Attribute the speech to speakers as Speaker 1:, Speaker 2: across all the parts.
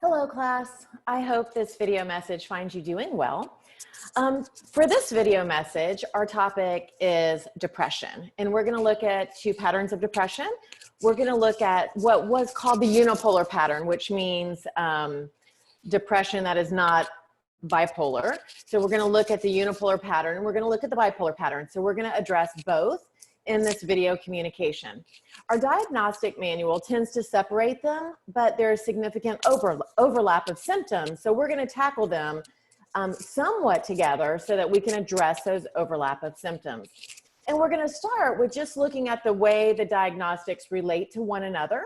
Speaker 1: Hello, class. I hope this video message finds you doing well. For this video message, our topic is depression, and we're going to look at two patterns of depression. We're going to look at what was called the unipolar pattern, which means depression that is not bipolar. So we're going to look at the unipolar pattern, and we're going to look at the bipolar pattern. So we're going to address both in this video communication. Our diagnostic manual tends to separate them, but there's significant overlap of symptoms. So we're going to tackle them somewhat together so that we can address those overlap of symptoms. And we're going to start with just looking at the way the diagnostics relate to one another.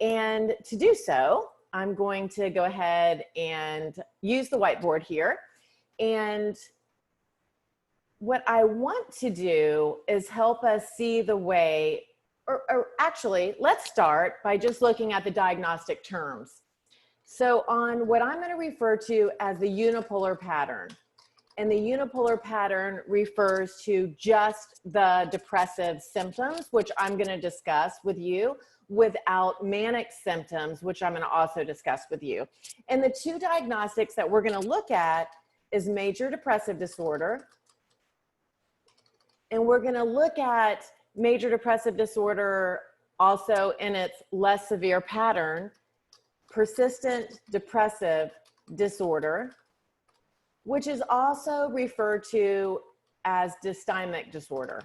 Speaker 1: And to do so, I'm going to go ahead and use the whiteboard here. And what I want to do is help us see the way, or actually, let's start by just looking at the diagnostic terms. So on what I'm going to refer to as the unipolar pattern, and the unipolar pattern refers to just the depressive symptoms, which I'm going to discuss with you, without manic symptoms, which I'm going to also discuss with you. And the two diagnostics that we're going to look at is major depressive disorder. And we're going to look at major depressive disorder also in its less severe pattern, persistent depressive disorder, which is also referred to as dysthymic disorder.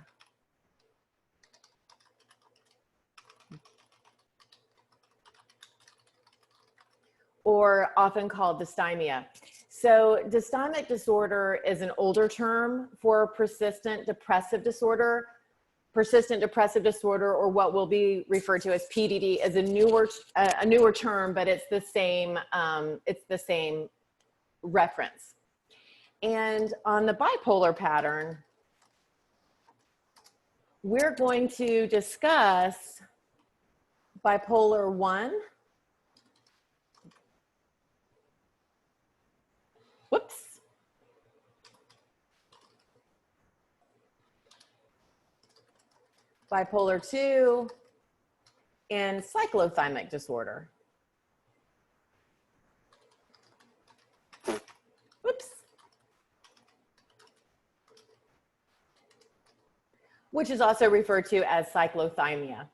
Speaker 1: Or often called dysthymia. So dysthymic disorder is an older term for persistent depressive disorder. Persistent depressive disorder, or what will be referred to as PDD, is a newer term, but it's the same reference. And on the bipolar pattern, we're going to discuss bipolar 1. Whoops. Bipolar 2, and cyclothymic disorder. Whoops. Which is also referred to as cyclothymia.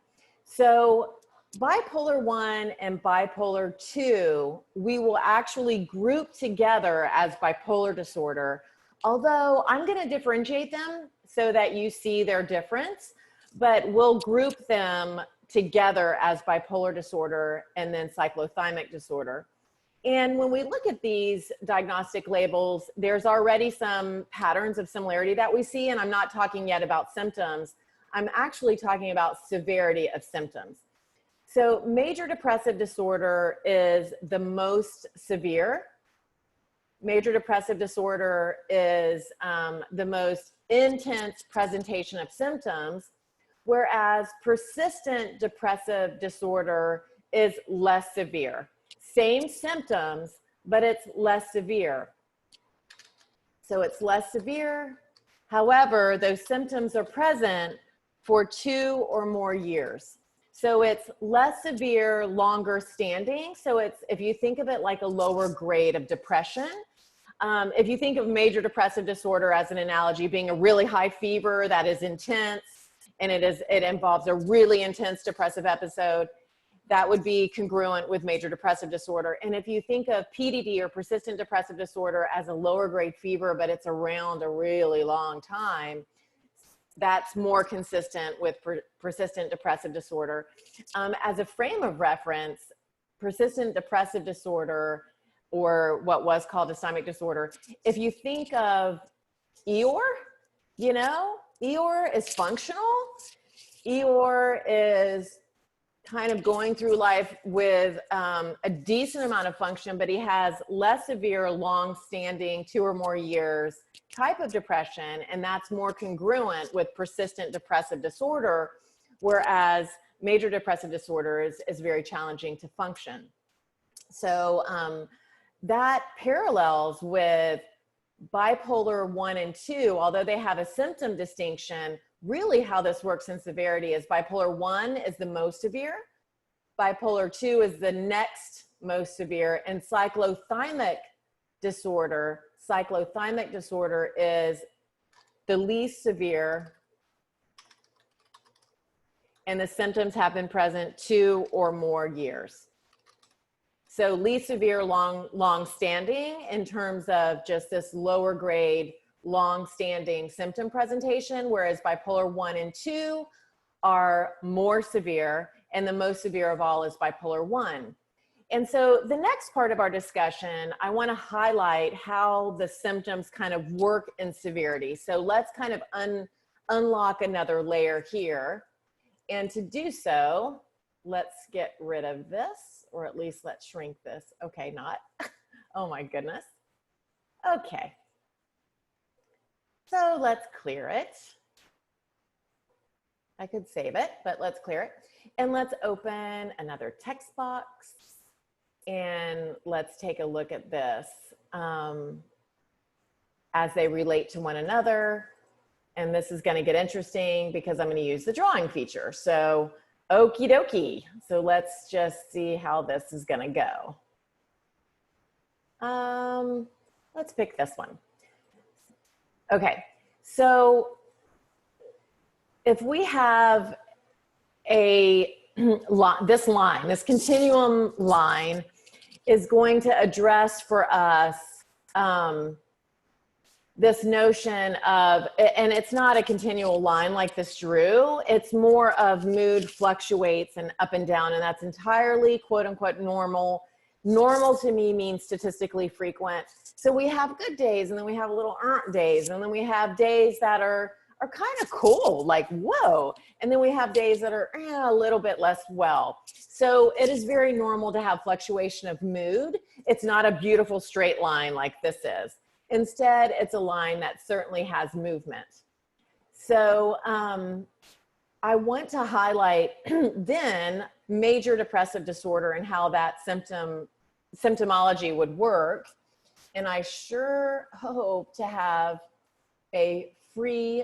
Speaker 1: So bipolar 1 and bipolar 2, we will actually group together as bipolar disorder, although I'm going to differentiate them so that you see their difference, but we'll group them together as bipolar disorder and then cyclothymic disorder. And when we look at these diagnostic labels, there's already some patterns of similarity that we see, and I'm not talking yet about symptoms. I'm actually talking about severity of symptoms. So major depressive disorder is the most severe. Major depressive disorder is the most intense presentation of symptoms, whereas persistent depressive disorder is less severe. Same symptoms, but it's less severe. So it's less severe. However, those symptoms are present for 2 or more years. So it's less severe, longer standing. So it's, if you think of it like a lower grade of depression, if you think of major depressive disorder as an analogy being a really high fever that is intense, and it involves a really intense depressive episode, that would be congruent with major depressive disorder. And if you think of PDD, or persistent depressive disorder, as a lower grade fever, but it's around a really long time, that's more consistent with persistent depressive disorder. As a frame of reference, persistent depressive disorder, or what was called dysthymic disorder, if you think of Eeyore, you know, Eeyore is functional. Eeyore is kind of going through life with a decent amount of function, but he has less severe, long-standing, 2 or more years type of depression, and that's more congruent with persistent depressive disorder, whereas major depressive disorder is very challenging to function. So that parallels with bipolar 1 and 2, although they have a symptom distinction. Really how this works in severity is bipolar 1 is the most severe, bipolar 2 is the next most severe, and cyclothymic disorder is the least severe, and the symptoms have been present 2 or more years. So least severe, long standing in terms of just this lower grade, long standing symptom presentation, whereas bipolar 1 and 2 are more severe, and the most severe of all is bipolar 1. And so the next part of our discussion, I want to highlight how the symptoms kind of work in severity. So let's kind of unlock another layer here. And to do so, let's get rid of this, or at least let's shrink this. Okay, not. Oh my goodness. Okay. So let's clear it. I could save it, but let's clear it. And let's open another text box. And let's take a look at this as they relate to one another. And this is going to get interesting because I'm going to use the drawing feature. So okie dokie. So let's just see how this is going to go. Let's pick this one. Okay. So if we have this continuum line is going to address for us this notion of, and it's not a continual line like this drew, it's more of mood fluctuates and up and down, and that's entirely quote unquote normal. Normal to me means statistically frequent. So we have good days, and then we have little days, and then we have days that are kind of cool, like whoa, and then we have days that are a little bit less well. So it is very normal to have fluctuation of mood. It's not a beautiful straight line like this is. Instead, it's a line that certainly has movement. So I want to highlight then major depressive disorder and how that symptomology would work. And I sure hope to have a free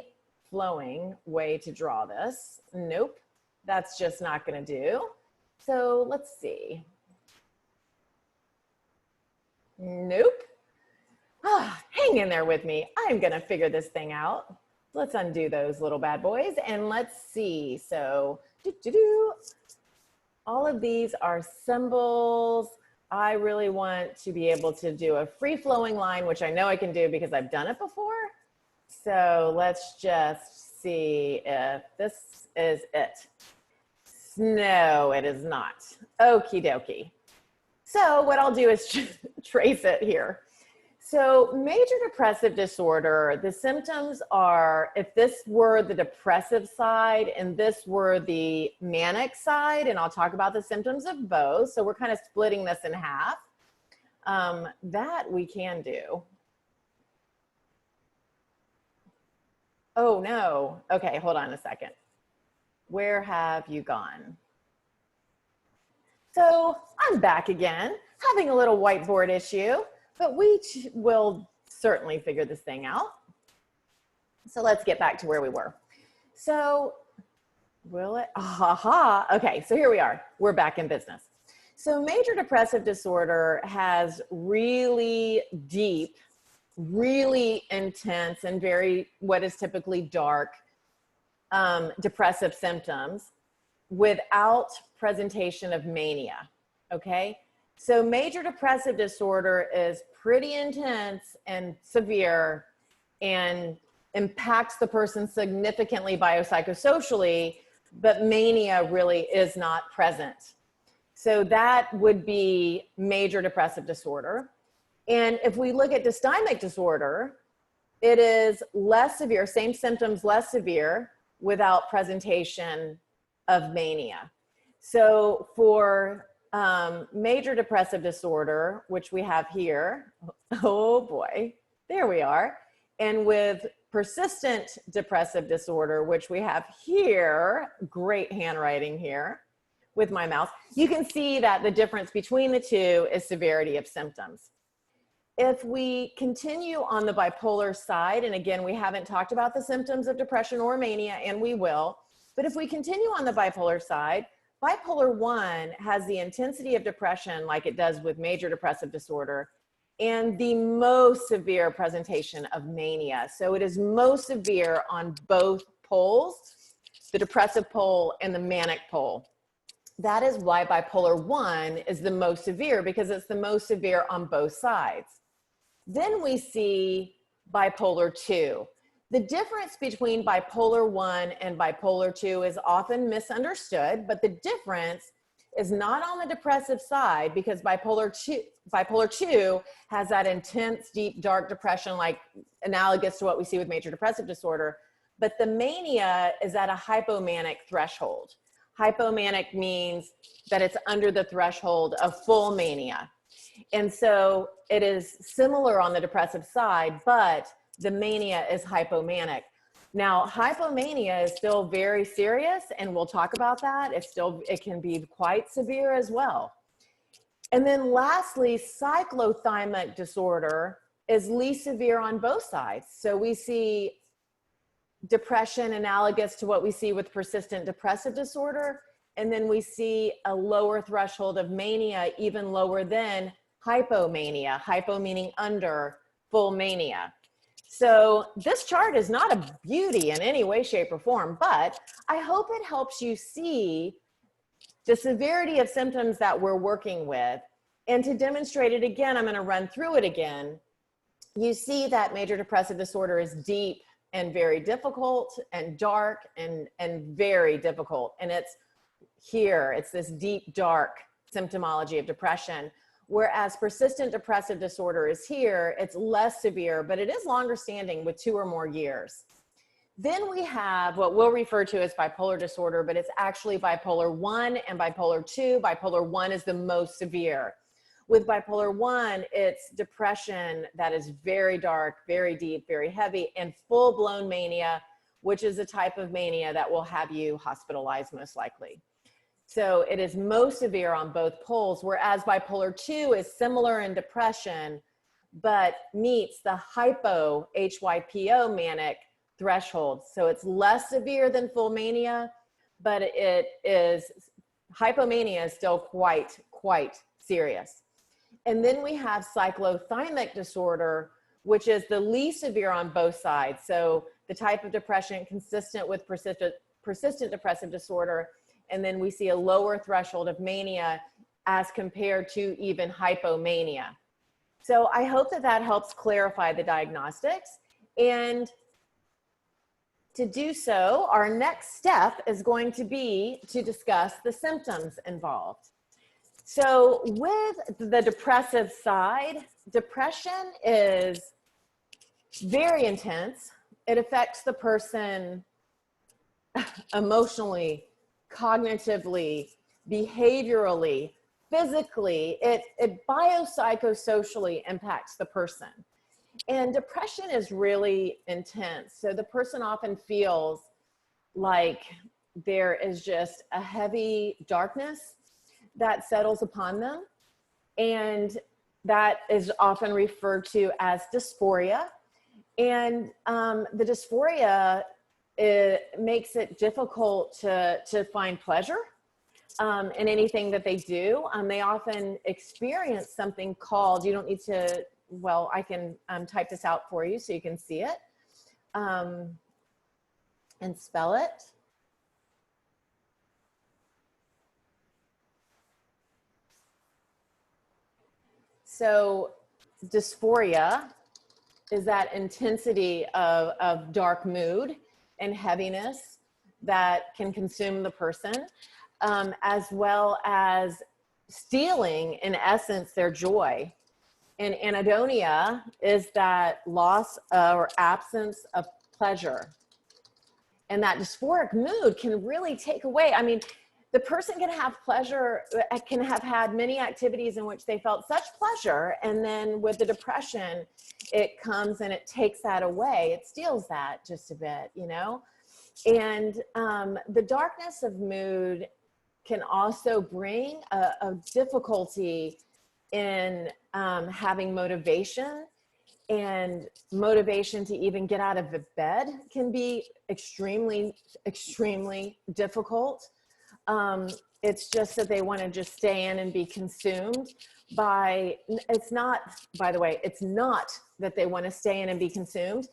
Speaker 1: flowing way to draw this. Nope, that's just not going to do. So let's see. Nope. Hang in there with me. I'm going to figure this thing out. Let's undo those little bad boys and let's see. So all of these are symbols. I really want to be able to do a free flowing line, which I know I can do because I've done it before. So let's just see if this is it. No, it is not. Okie dokie. So what I'll do is trace it here. So major depressive disorder, the symptoms are, if this were the depressive side and this were the manic side, and I'll talk about the symptoms of both. So we're kind of splitting this in half. That we can do. Oh no. Okay, hold on a second. Where have you gone? So I'm back again, having a little whiteboard issue, but we will certainly figure this thing out. So let's get back to where we were. So will it? Aha. Okay, so here we are. We're back in business. So major depressive disorder has really deep, really intense and very what is typically dark depressive symptoms without presentation of mania. Okay, so major depressive disorder is pretty intense and severe and impacts the person significantly biopsychosocially, but mania really is not present. So that would be major depressive disorder. And if we look at dysthymic disorder, it is less severe, same symptoms, less severe without presentation of mania. So for major depressive disorder, which we have here, oh boy, there we are. And with persistent depressive disorder, which we have here, great handwriting here with my mouse, you can see that the difference between the two is severity of symptoms. If we continue on the bipolar side, and again, we haven't talked about the symptoms of depression or mania, and we will, but if we continue on the bipolar side, bipolar 1 has the intensity of depression like it does with major depressive disorder and the most severe presentation of mania. So it is most severe on both poles, the depressive pole and the manic pole. That is why bipolar 1 is the most severe, because it's the most severe on both sides. Then we see bipolar 2. The difference between bipolar 1 and bipolar 2 is often misunderstood, but the difference is not on the depressive side, because bipolar 2 has that intense, deep, dark depression, like analogous to what we see with major depressive disorder. But the mania is at a hypomanic threshold. Hypomanic means that it's under the threshold of full mania. And so it is similar on the depressive side, but the mania is hypomanic. Now, hypomania is still very serious, and we'll talk about that. It can be quite severe as well. And then lastly, cyclothymic disorder is least severe on both sides. So we see depression analogous to what we see with persistent depressive disorder. And then we see a lower threshold of mania, even lower than hypomania, hypo meaning under, full mania. So this chart is not a beauty in any way, shape, or form, but I hope it helps you see the severity of symptoms that we're working with. And to demonstrate it again, I'm going to run through it again. You see that major depressive disorder is deep and very difficult, and dark and very difficult. And it's here, it's this deep, dark symptomology of depression. Whereas persistent depressive disorder is here, it's less severe, but it is longer standing with 2 or more years. Then we have what we'll refer to as bipolar disorder, but it's actually bipolar 1 and bipolar 2. Bipolar 1 is the most severe. With bipolar 1, it's depression that is very dark, very deep, very heavy, and full-blown mania, which is a type of mania that will have you hospitalized most likely. So it is most severe on both poles, whereas bipolar 2 is similar in depression, but meets the hypo manic threshold. So it's less severe than full mania, but hypomania is still quite serious. And then we have cyclothymic disorder, which is the least severe on both sides. So the type of depression consistent with persistent depressive disorder. And then we see a lower threshold of mania as compared to even hypomania. So I hope that that helps clarify the diagnostics. And to do so, our next step is going to be to discuss the symptoms involved. So with the depressive side, depression is very intense. It affects the person emotionally, cognitively, behaviorally, physically. It biopsychosocially impacts the person. And depression is really intense. So the person often feels like there is just a heavy darkness that settles upon them. And that is often referred to as dysphoria. And the dysphoria, it makes it difficult to find pleasure in anything that they do. They often experience something called, you don't need to, well, I can type this out for you so you can see it and spell it. So dysphoria is that intensity of dark mood and heaviness that can consume the person, as well as stealing, in essence, their joy. And anhedonia is that loss or absence of pleasure. And that dysphoric mood can really take away, I mean, the person can have pleasure, can have had many activities in which they felt such pleasure, and then with the depression, it comes and it takes that away. It steals that just a bit, you know? And the darkness of mood can also bring a difficulty in having motivation, and motivation to even get out of the bed can be extremely, extremely difficult. It's just that they want to just stay in and be consumed by, it's not, by the way, it's not that they want to stay in and be consumed.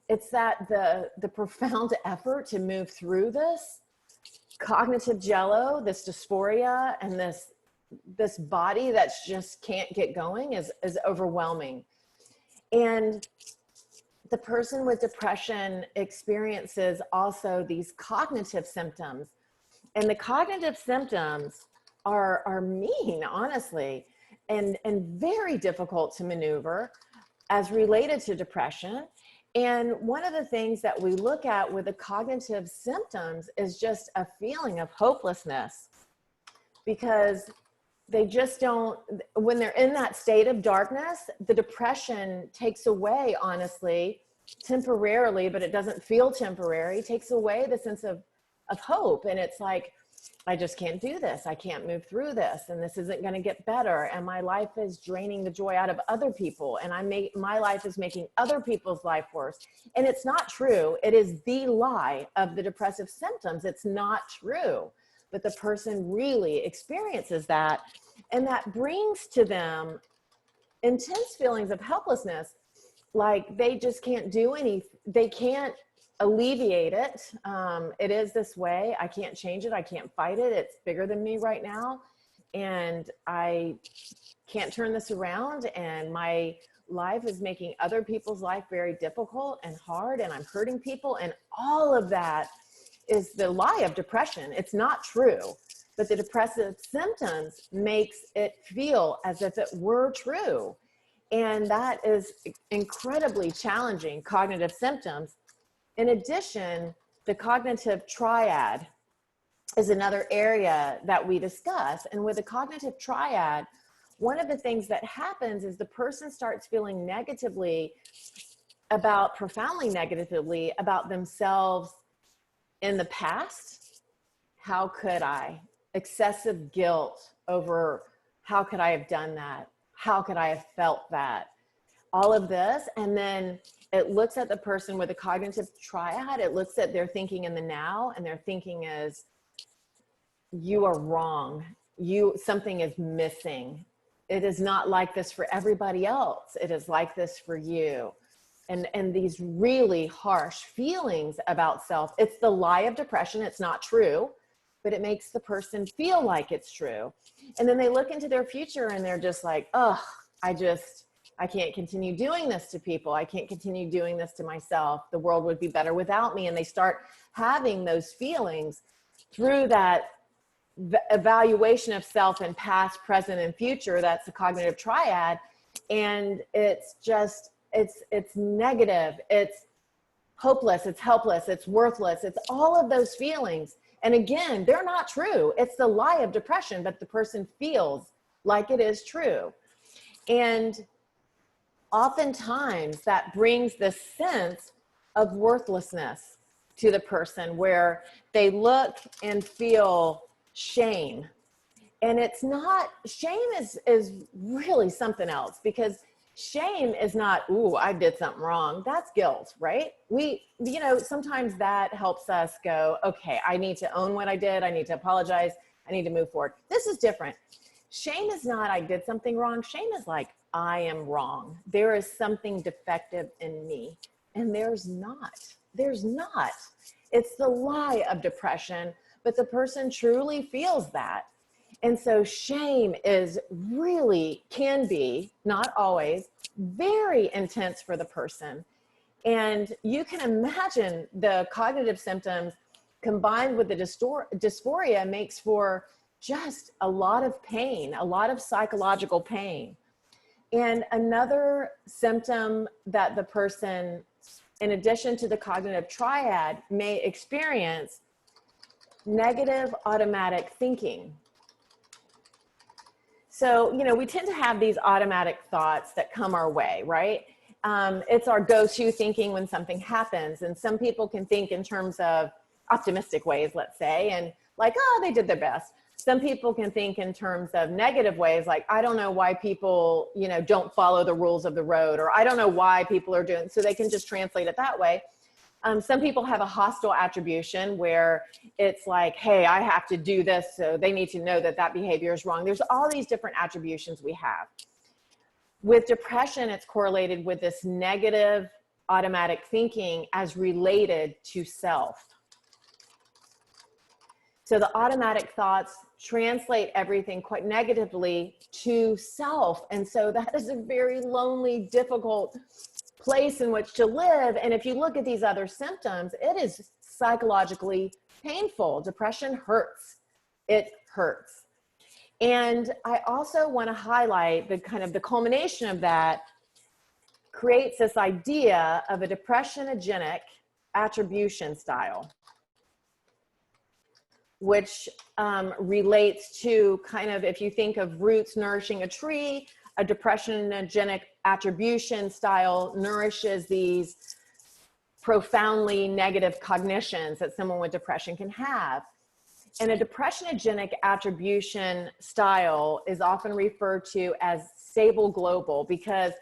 Speaker 1: It's that the profound effort to move through this cognitive jello, this dysphoria, and this body that's just can't get going is overwhelming. And the person with depression experiences also these cognitive symptoms. And the cognitive symptoms are mean, honestly, and very difficult to maneuver as related to depression. And one of the things that we look at with the cognitive symptoms is just a feeling of hopelessness, because they just don't, when they're in that state of darkness, the depression takes away, honestly, temporarily, but it doesn't feel temporary, takes away the sense of hope. And it's like, I just can't do this. I can't move through this. And this isn't going to get better. And my life is draining the joy out of other people. And my life is making other people's life worse. And it's not true. It is the lie of the depressive symptoms. It's not true. But the person really experiences that. And that brings to them intense feelings of helplessness. Like they just can't do anything. They can't alleviate it. It is this way. I can't change it. I can't fight it. It's bigger than me right now. And I can't turn this around. And my life is making other people's life very difficult and hard. And I'm hurting people. And all of that is the lie of depression. It's not true. But the depressive symptoms makes it feel as if it were true. And that is incredibly challenging cognitive symptoms. In addition, the cognitive triad is another area that we discuss. And with the cognitive triad, one of the things that happens is the person starts feeling profoundly negatively about themselves in the past. How could I? Excessive guilt over how could I have done that? How could I have felt that? All of this. And then it looks at the person with a cognitive triad. It looks at their thinking in the now, and their thinking is, you are wrong. Something is missing. It is not like this for everybody else. It is like this for you. And these really harsh feelings about self. It's the lie of depression. It's not true, but it makes the person feel like it's true. And then they look into their future and they're just like, oh, I can't continue doing this to people. I can't continue doing this to myself. The world would be better without me. And they start having those feelings through that evaluation of self in past, present, and future. That's the cognitive triad. And it's just, it's negative. It's hopeless. It's helpless. It's worthless. It's all of those feelings. And again, they're not true. It's the lie of depression, but the person feels like it is true. And oftentimes that brings this sense of worthlessness to the person, where they look and feel shame. And it's not, shame is really something else, because shame is not, ooh, I did something wrong. That's guilt, right? Sometimes that helps us go, okay, I need to own what I did. I need to apologize. I need to move forward. This is different. Shame is not, I did something wrong. Shame is like, I am wrong. There is something defective in me. And there's not. It's the lie of depression, but the person truly feels that. And so shame can be, not always, very intense for the person. And you can imagine the cognitive symptoms combined with the dysphoria makes for just a lot of pain, a lot of psychological pain. And another symptom that the person, in addition to the cognitive triad, may experience negative automatic thinking. So, we tend to have these automatic thoughts that come our way, right? It's our go-to thinking when something happens. And some people can think in terms of optimistic ways, let's say, and like, oh, they did their best. Some people can think in terms of negative ways, like, I don't know why people, don't follow the rules of the road, or I don't know why people are doing, so they can just translate it that way. Some people have a hostile attribution where it's like, hey, I have to do this, so they need to know that that behavior is wrong. There's all these different attributions we have. With depression, it's correlated with this negative automatic thinking as related to self. So the automatic thoughts translate everything quite negatively to self. And so that is a very lonely, difficult place in which to live. And if you look at these other symptoms, it is psychologically painful. Depression hurts. It hurts. And I also want to highlight the kind of the culmination of that creates this idea of a depressionogenic attribution style, which relates to kind of, if you think of roots nourishing a tree, a depressionogenic attribution style nourishes these profoundly negative cognitions that someone with depression can have. And a depressionogenic attribution style is often referred to as stable global, because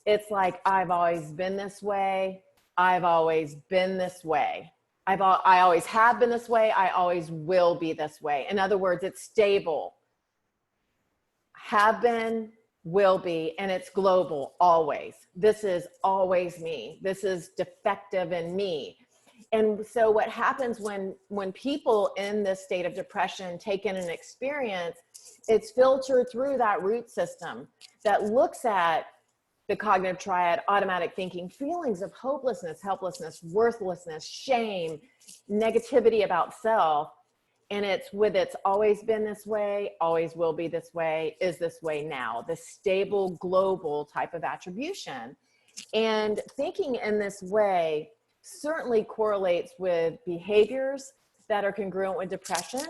Speaker 1: it's like, I've always been this way. I've always been this way. I always have been this way. I always will be this way. In other words, it's stable. Have been, will be, and it's global always. This is always me. This is defective in me. And so what happens when people in this state of depression take in an experience, it's filtered through that root system that looks at the cognitive triad, automatic thinking, feelings of hopelessness, helplessness, worthlessness, shame, negativity about self. And it's always been this way, always will be this way, is this way now, the stable global type of attribution. And thinking in this way certainly correlates with behaviors that are congruent with depression.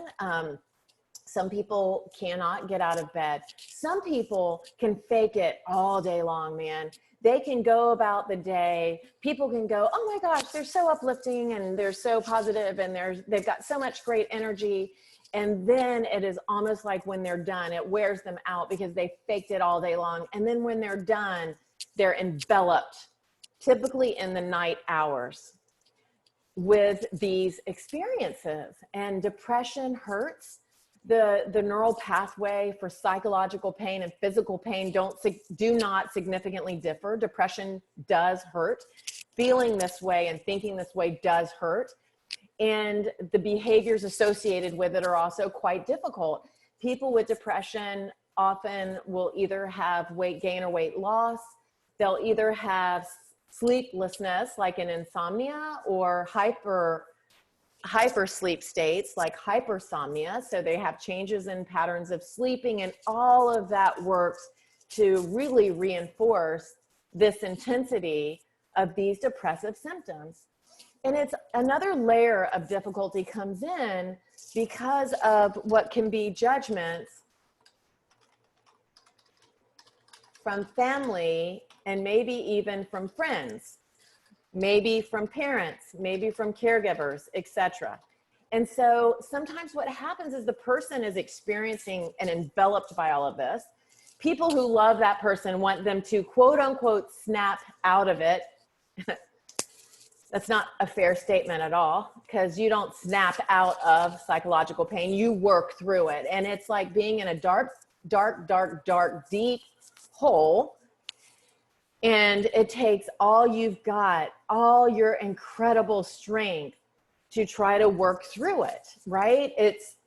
Speaker 1: Some people cannot get out of bed. Some people can fake it all day long, man. They can go about the day. People can go, oh my gosh, they're so uplifting and they're so positive and they've got so much great energy. And then it is almost like when they're done, it wears them out because they faked it all day long. And then when they're done, they're enveloped, typically in the night hours, with these experiences. And depression hurts. The neural pathway for psychological pain and physical pain do not significantly differ. Depression does hurt. Feeling this way and thinking this way does hurt. And the behaviors associated with it are also quite difficult. People with depression often will either have weight gain or weight loss. They'll either have sleeplessness, like an insomnia, or hyper sleep states like hypersomnia. So they have changes in patterns of sleeping, and all of that works to really reinforce this intensity of these depressive symptoms. And it's another layer of difficulty comes in because of what can be judgments from family and maybe even from friends, maybe from parents, maybe from caregivers, etc. And so sometimes what happens is the person is experiencing and enveloped by all of this. People who love that person want them to quote unquote snap out of it. That's not a fair statement at all, because you don't snap out of psychological pain, you work through it. And it's like being in a dark, deep hole. And it takes all you've got, all your incredible strength to try to work through it, right? It's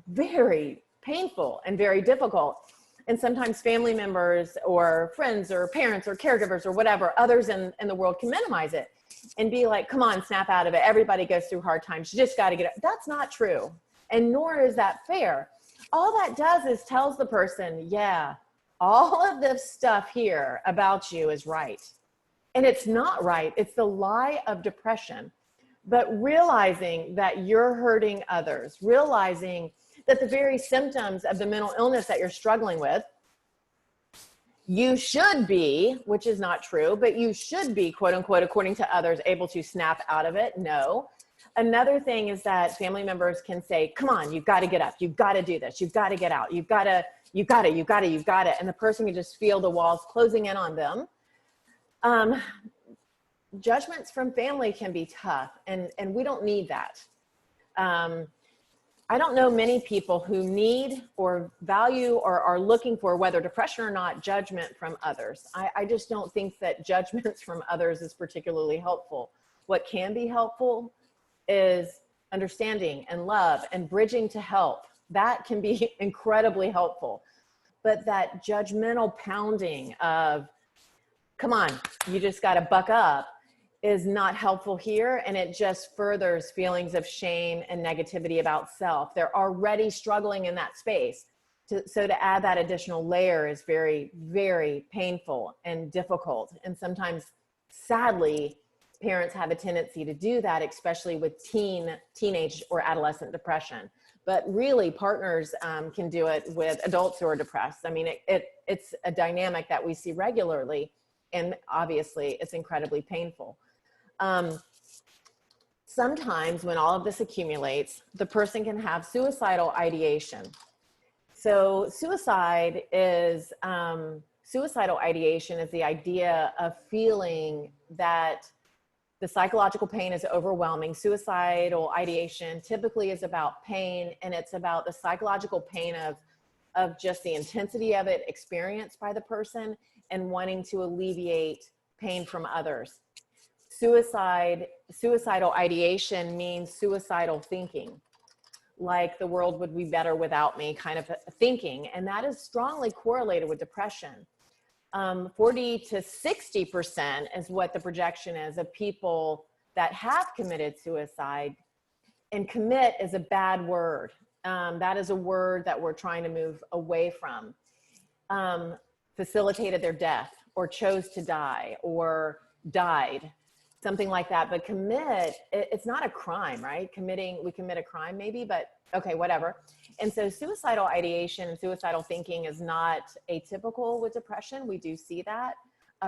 Speaker 1: very painful and very difficult. And sometimes family members or friends or parents or caregivers or whatever, others in the world can minimize it and be like, come on, snap out of it. Everybody goes through hard times. You just got to get it. That's not true. And nor is that fair. All that does is tells the person, yeah, all of this stuff here about you is right. And it's not right. It's the lie of depression. But realizing that you're hurting others, realizing that the very symptoms of the mental illness that you're struggling with, you should be, which is not true, but you should be, quote unquote, according to others, able to snap out of it. No. Another thing is that family members can say, come on, you've got to get up. You've got to do this. You've got to get out. You've got to. And the person can just feel the walls closing in on them. judgments from family can be tough, and we don't need that. I don't know many people who need or value or are looking for, whether depression or not, judgment from others. I just don't think that judgments from others is particularly helpful. What can be helpful is understanding and love and bridging to help. That can be incredibly helpful. But that judgmental pounding of, come on, you just got to buck up, is not helpful here. And it just furthers feelings of shame and negativity about self. They're already struggling in that space. So to add that additional layer is very, very painful and difficult. And sometimes, sadly, parents have a tendency to do that, especially with teenage or adolescent depression. But really, partners can do it with adults who are depressed. I mean, it's a dynamic that we see regularly, and obviously it's incredibly painful. Sometimes when all of this accumulates, the person can have suicidal ideation. So suicidal ideation is the idea of feeling that the psychological pain is overwhelming. Suicidal ideation typically is about pain, and it's about the psychological pain of just the intensity of it experienced by the person and wanting to alleviate pain from others. Suicidal ideation means suicidal thinking, like the world would be better without me kind of thinking. And that is strongly correlated with depression. 40 to 60% is what the projection is of people that have committed suicide. And commit is a bad word. That is a word that we're trying to move away from. Facilitated their death, or chose to die, or died, something like that. But commit, it's not a crime, right? We commit a crime maybe, but okay, whatever. And so suicidal ideation and suicidal thinking is not atypical with depression. We do see that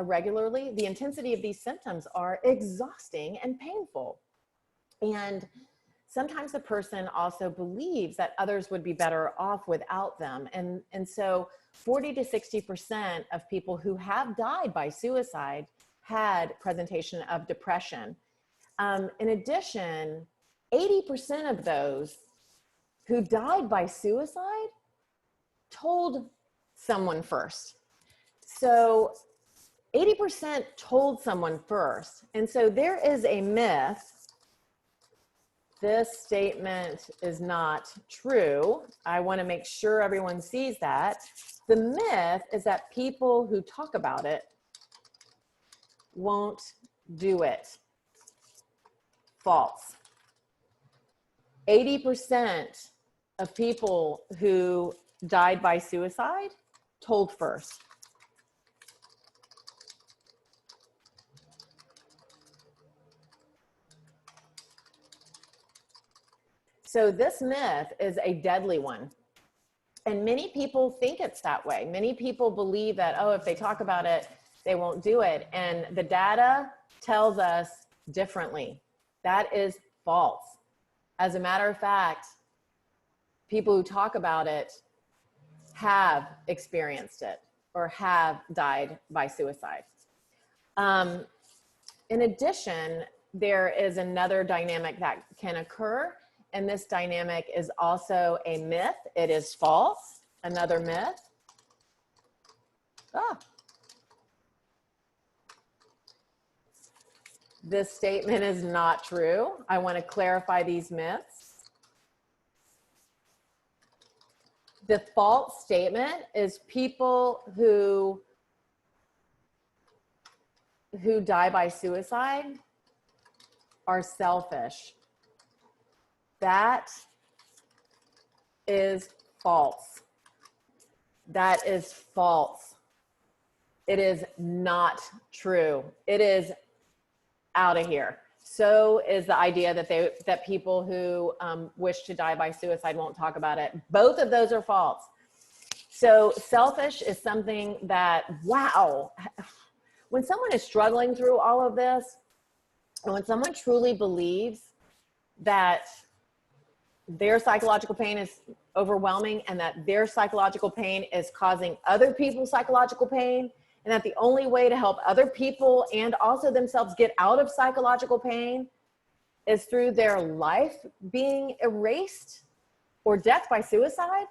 Speaker 1: regularly. The intensity of these symptoms are exhausting and painful. And sometimes the person also believes that others would be better off without them. And so 40 to 60% of people who have died by suicide had presentation of depression. In addition, 80% of those who died by suicide told someone first. So 80% told someone first. And so there is a myth. This statement is not true. I want to make sure everyone sees that. The myth is that people who talk about it won't do it. False. 80% of people who died by suicide told first. So this myth is a deadly one. And many people think it's that way. Many people believe that, oh, if they talk about it, they won't do it. And the data tells us differently. That is false. As a matter of fact, people who talk about it have experienced it or have died by suicide. In addition, there is another dynamic that can occur. And this dynamic is also a myth. It is false. Another myth. This statement is not true. I want to clarify these myths. The false statement is people who die by suicide are selfish. That is false. That is false. It is not true. It is out of here. So is the idea that people who wish to die by suicide won't talk about it. Both of those are false. So selfish is something that, wow, when someone is struggling through all of this, and when someone truly believes that their psychological pain is overwhelming and that their psychological pain is causing other people's psychological pain, and that the only way to help other people and also themselves get out of psychological pain is through their life being erased or death by suicide,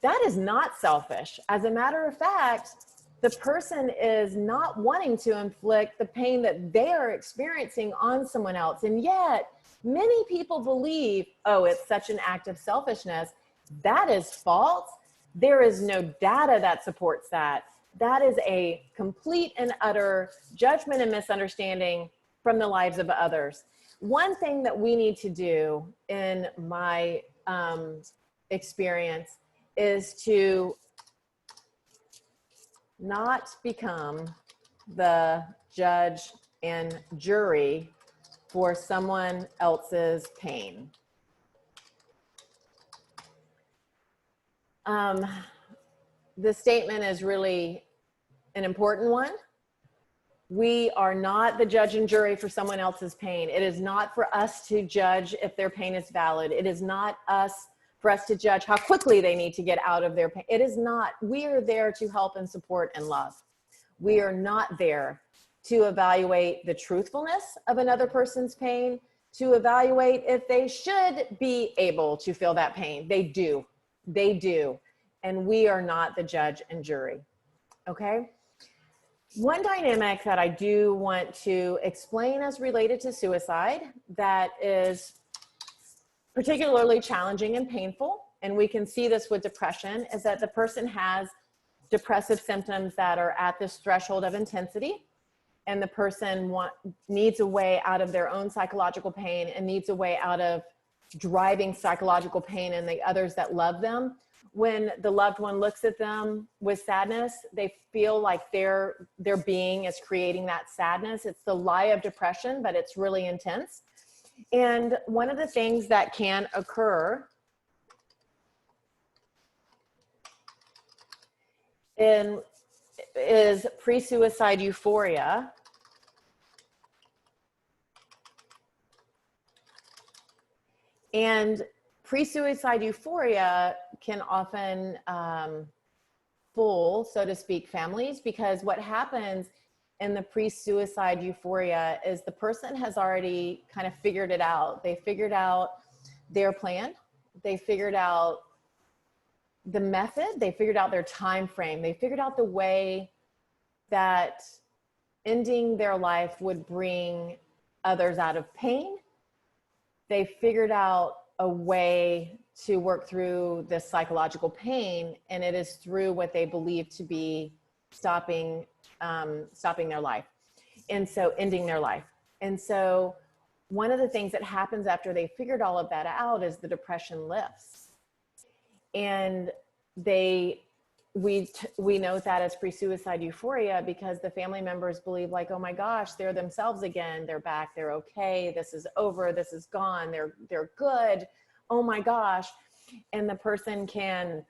Speaker 1: that is not selfish. As a matter of fact, the person is not wanting to inflict the pain that they are experiencing on someone else. And yet, many people believe, oh, it's such an act of selfishness. That is false. There is no data that supports that. That is a complete and utter judgment and misunderstanding from the lives of others. One thing that we need to do in my experience is to not become the judge and jury for someone else's pain. This statement is really an important one. We are not the judge and jury for someone else's pain. It is not for us to judge if their pain is valid. It is not for us to judge how quickly they need to get out of their pain. It is not. We are there to help and support and love. We are not there to evaluate the truthfulness of another person's pain, to evaluate if they should be able to feel that pain. They do. They do. And we are not the judge and jury. Okay? One dynamic that I do want to explain as related to suicide that is particularly challenging and painful, and we can see this with depression, is that the person has depressive symptoms that are at this threshold of intensity, and the person needs a way out of their own psychological pain and needs a way out of driving psychological pain in the others that love them. When the loved one looks at them with sadness, they feel like their being is creating that sadness. It's the lie of depression, but it's really intense. And one of the things that can occur is pre-suicide euphoria. And pre-suicide euphoria can often fool, so to speak, families, because what happens in the pre-suicide euphoria is the person has already kind of figured it out. They figured out their plan. They figured out the method. They figured out their time frame. They figured out the way that ending their life would bring others out of pain. They figured out a way to work through this psychological pain, and it is through what they believe to be stopping their life, and so ending their life. And so one of the things that happens after they figured all of that out is the depression lifts, and we note that as pre-suicide euphoria because the family members believe like, oh my gosh, they're themselves again, they're back, they're okay, this is over, this is gone, they're good, oh my gosh. And the person can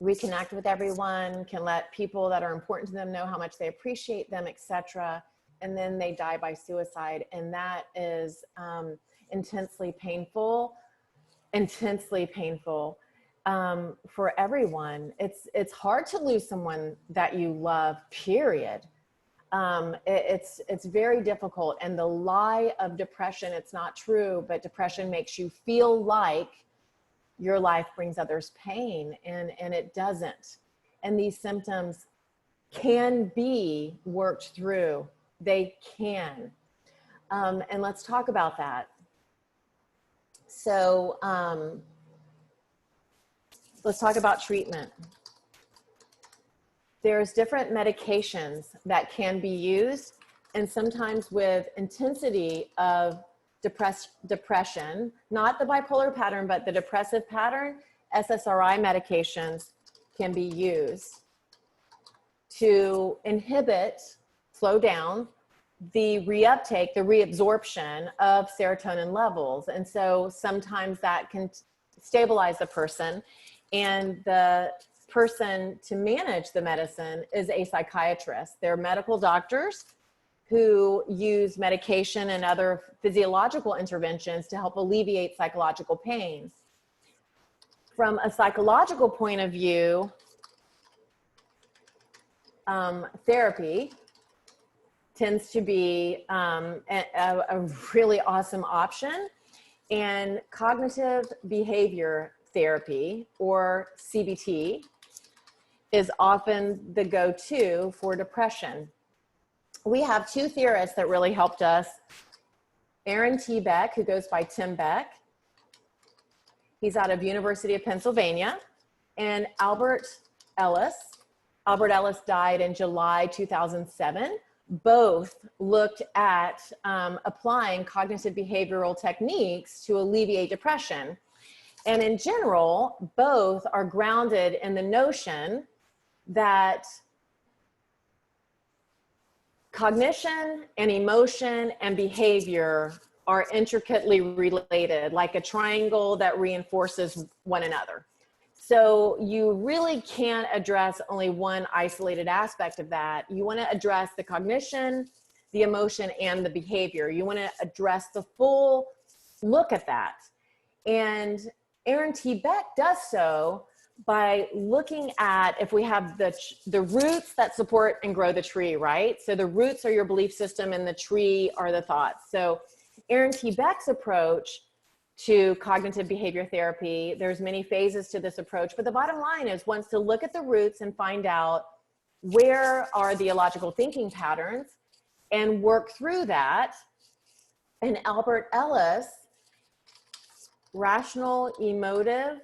Speaker 1: reconnect with everyone, can let people that are important to them know how much they appreciate them, etc. And then they die by suicide. And that is intensely painful for everyone. It's hard to lose someone that you love, period. It's very difficult. And the lie of depression, it's not true, but depression makes you feel like your life brings others pain, and it doesn't. And these symptoms can be worked through. They can. And let's talk about that. So let's talk about treatment. There's different medications that can be used, and sometimes with intensity of depression, not the bipolar pattern, but the depressive pattern, SSRI medications can be used to inhibit, slow down the reuptake, the reabsorption of serotonin levels. And so sometimes that can stabilize the person, and the person to manage the medicine is a psychiatrist. They're medical doctors who use medication and other physiological interventions to help alleviate psychological pain. From a psychological point of view, therapy tends to be a really awesome option. And cognitive behavior therapy, or CBT, is often the go-to for depression. We have two theorists that really helped us. Aaron T. Beck, who goes by Tim Beck. He's out of University of Pennsylvania. And Albert Ellis. Albert Ellis died in July 2007. Both looked at applying cognitive behavioral techniques to alleviate depression. And in general, both are grounded in the notion that cognition and emotion and behavior are intricately related, like a triangle that reinforces one another. So you really can't address only one isolated aspect of that. You want to address the cognition, the emotion, and the behavior. You want to address the full look at that. And Aaron T. Beck does so by looking at, if we have the roots that support and grow the tree, right? So the roots are your belief system and the tree are the thoughts. So Aaron T. Beck's approach to cognitive behavior therapy, there's many phases to this approach, but the bottom line is wants to look at the roots and find out where are the illogical thinking patterns and work through that. And Albert Ellis, rational emotive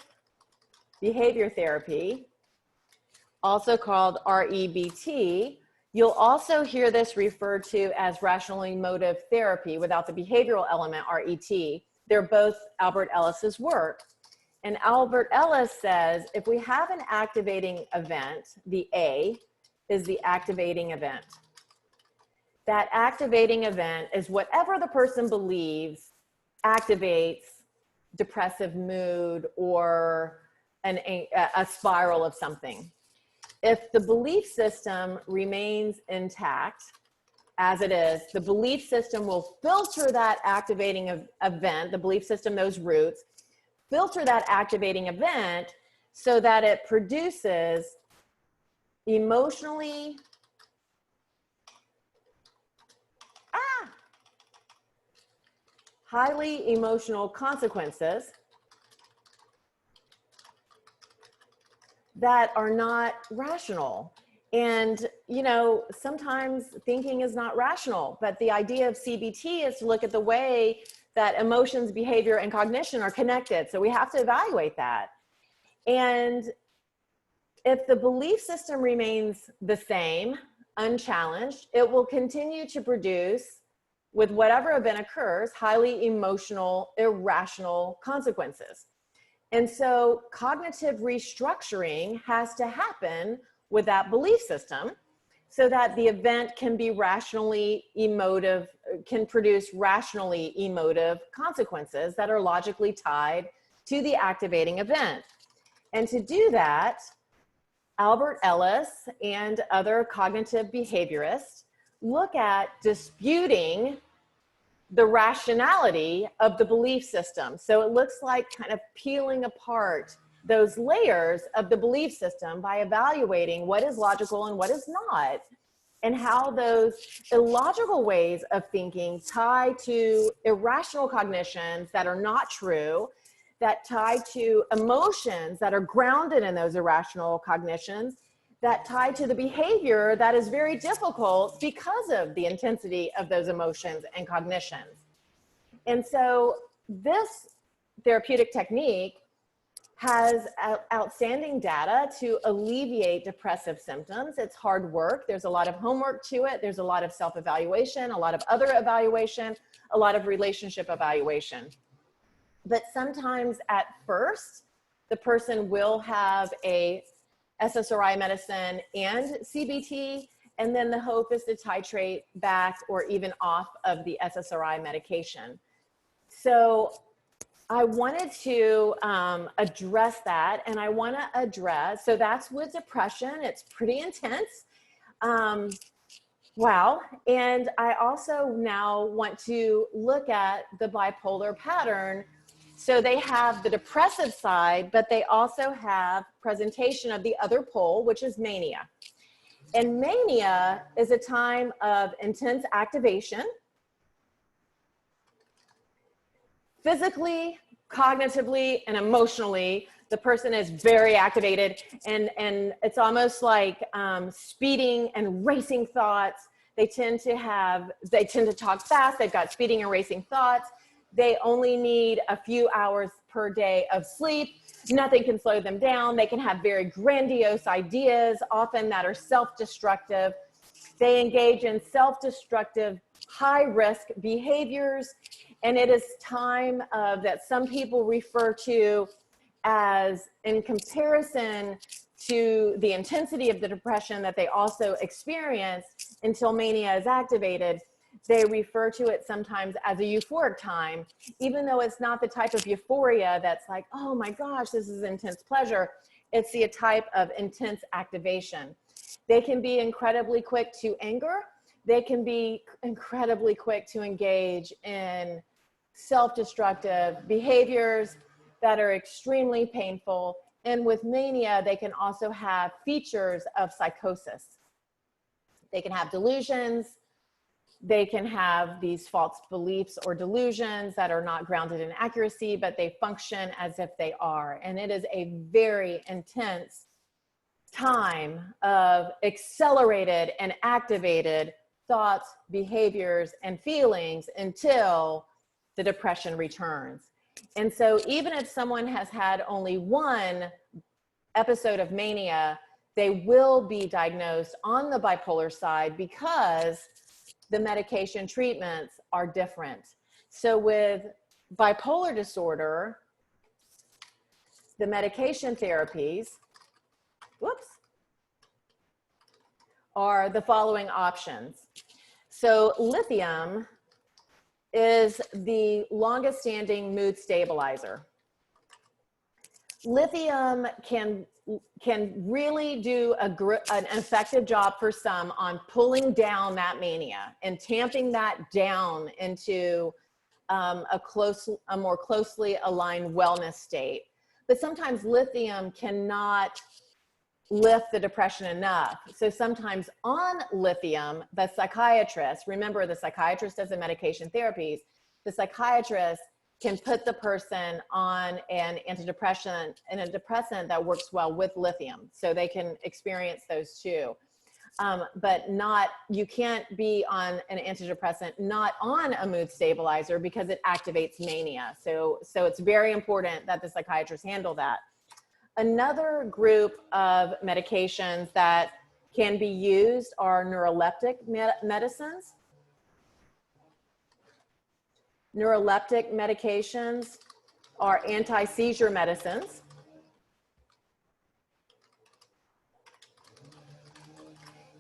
Speaker 1: behavior therapy, also called REBT. You'll also hear this referred to as rational emotive therapy without the behavioral element, RET. They're both Albert Ellis's work. And Albert Ellis says, if we have an activating event, the A is the activating event. That activating event is whatever the person believes activates depressive mood or a spiral of something. If the belief system remains intact, as it is, the belief system will filter that activating event, the belief system, those roots, filter that activating event so that it produces emotionally highly emotional consequences that are not rational. And, you know, sometimes thinking is not rational, but the idea of CBT is to look at the way that emotions, behavior, and cognition are connected. So we have to evaluate that. And if the belief system remains the same, unchallenged, it will continue to produce, with whatever event occurs, highly emotional, irrational consequences. And so cognitive restructuring has to happen with that belief system so that the event can be rationally emotive, can produce rationally emotive consequences that are logically tied to the activating event. And to do that, Albert Ellis and other cognitive behaviorists look at disputing the rationality of the belief system. So it looks like kind of peeling apart those layers of the belief system by evaluating what is logical and what is not, and how those illogical ways of thinking tie to irrational cognitions that are not true, that tie to emotions that are grounded in those irrational cognitions, that tie to the behavior that is very difficult because of the intensity of those emotions and cognitions. And so this therapeutic technique has outstanding data to alleviate depressive symptoms. It's hard work. There's a lot of homework to it. There's a lot of self-evaluation, a lot of other evaluation, a lot of relationship evaluation. But sometimes at first, the person will have a SSRI medicine and CBT, and then the hope is to titrate back or even off of the SSRI medication. So I wanted to address that, and I want to address, so that's with depression. It's pretty intense. Wow. And I also now want to look at the bipolar pattern. So they have the depressive side, but they also have presentation of the other pole, which is mania. And mania is a time of intense activation, physically, cognitively, and emotionally. The person is very activated, and it's almost like speeding and racing thoughts. They tend to talk fast. They've got speeding and racing thoughts. They only need a few hours per day of sleep. Nothing can slow them down. They can have very grandiose ideas, often that are self-destructive. They engage in self-destructive, high-risk behaviors, and it is time that some people refer to as, in comparison to the intensity of the depression that they also experience until mania is activated, they refer to it sometimes as a euphoric time, even though it's not the type of euphoria that's like, oh my gosh, this is intense pleasure. It's the type of intense activation. They can be incredibly quick to anger. They can be incredibly quick to engage in self-destructive behaviors that are extremely painful. And with mania, they can also have features of psychosis. They can have delusions. They can have these false beliefs or delusions that are not grounded in accuracy, but they function as if they are. And it is a very intense time of accelerated and activated thoughts, behaviors, and feelings until the depression returns. And so even if someone has had only one episode of mania, they will be diagnosed on the bipolar side because the medication treatments are different. So with bipolar disorder, the medication therapies, are the following options. So lithium is the longest standing mood stabilizer. Lithium can really do an effective job for some on pulling down that mania and tamping that down into a more closely aligned wellness state. But sometimes lithium cannot lift the depression enough. So sometimes on lithium, the psychiatrist, remember the psychiatrist does the medication therapies, the psychiatrist can put the person on an antidepressant and a depressant that works well with lithium. So they can experience those too. But you can't be on an antidepressant, not on a mood stabilizer because it activates mania. So it's very important that the psychiatrist handle that. Another group of medications that can be used are neuroleptic medicines. Neuroleptic medications are anti-seizure medicines.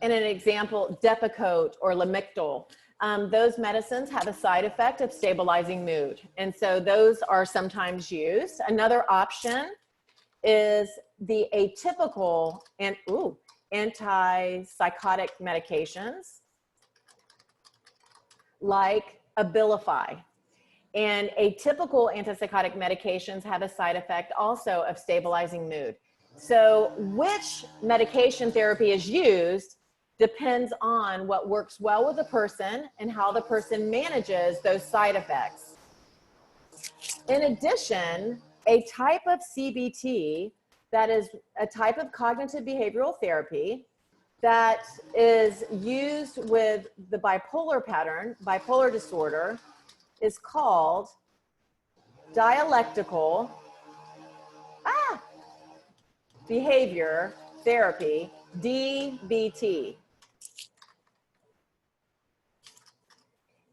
Speaker 1: And an example, Depakote or Lamictal. Those medicines have a side effect of stabilizing mood. And so those are sometimes used. Another option is the atypical antipsychotic medications like Abilify. And atypical antipsychotic medications have a side effect also of stabilizing mood. So which medication therapy is used depends on what works well with the person and how the person manages those side effects. In addition, a type of CBT that is a type of cognitive behavioral therapy that is used with the bipolar pattern, bipolar disorder, is called dialectical behavior therapy, DBT.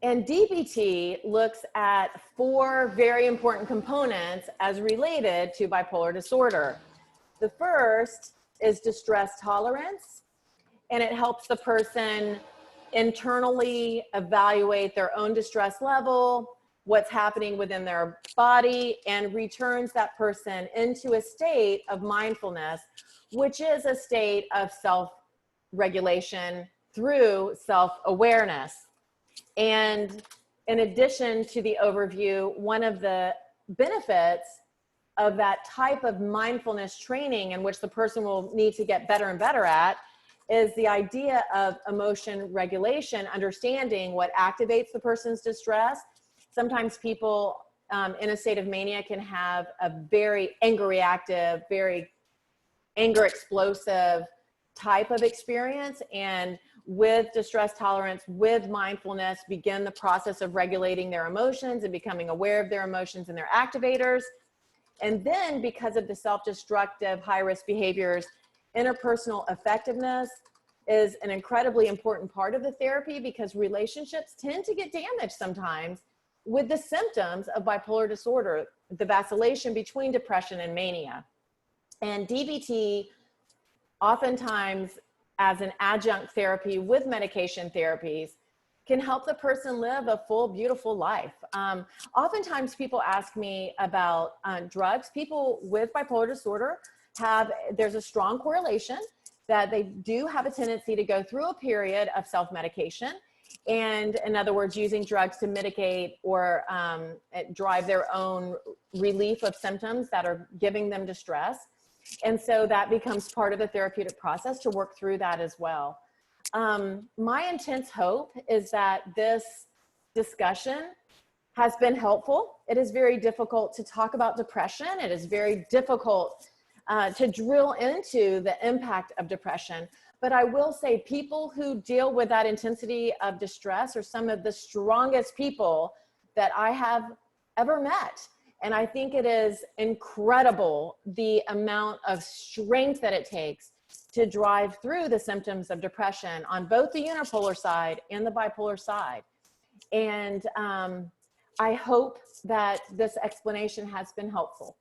Speaker 1: And DBT looks at 4 very important components as related to bipolar disorder. The first is distress tolerance, and it helps the person internally evaluate their own distress level, what's happening within their body, and returns that person into a state of mindfulness, which is a state of self-regulation through self-awareness. And in addition to the overview, one of the benefits of that type of mindfulness training, in which the person will need to get better and better at, is the idea of emotion regulation, understanding what activates the person's distress. Sometimes people in a state of mania can have a very anger reactive, very anger explosive type of experience. And with distress tolerance, with mindfulness, begin the process of regulating their emotions and becoming aware of their emotions and their activators. And then because of the self-destructive high-risk behaviors, interpersonal effectiveness is an incredibly important part of the therapy, because relationships tend to get damaged sometimes with the symptoms of bipolar disorder, the vacillation between depression and mania. And DBT, oftentimes as an adjunct therapy with medication therapies, can help the person live a full, beautiful life. Oftentimes people ask me about drugs. People with bipolar disorder there's a strong correlation that they do have a tendency to go through a period of self-medication. And in other words, using drugs to mitigate or drive their own relief of symptoms that are giving them distress. And so that becomes part of the therapeutic process to work through that as well. My intense hope is that this discussion has been helpful. It is very difficult to talk about depression. It is very difficult to drill into the impact of depression. But I will say people who deal with that intensity of distress are some of the strongest people that I have ever met. And I think it is incredible the amount of strength that it takes to drive through the symptoms of depression on both the unipolar side and the bipolar side. And I hope that this explanation has been helpful.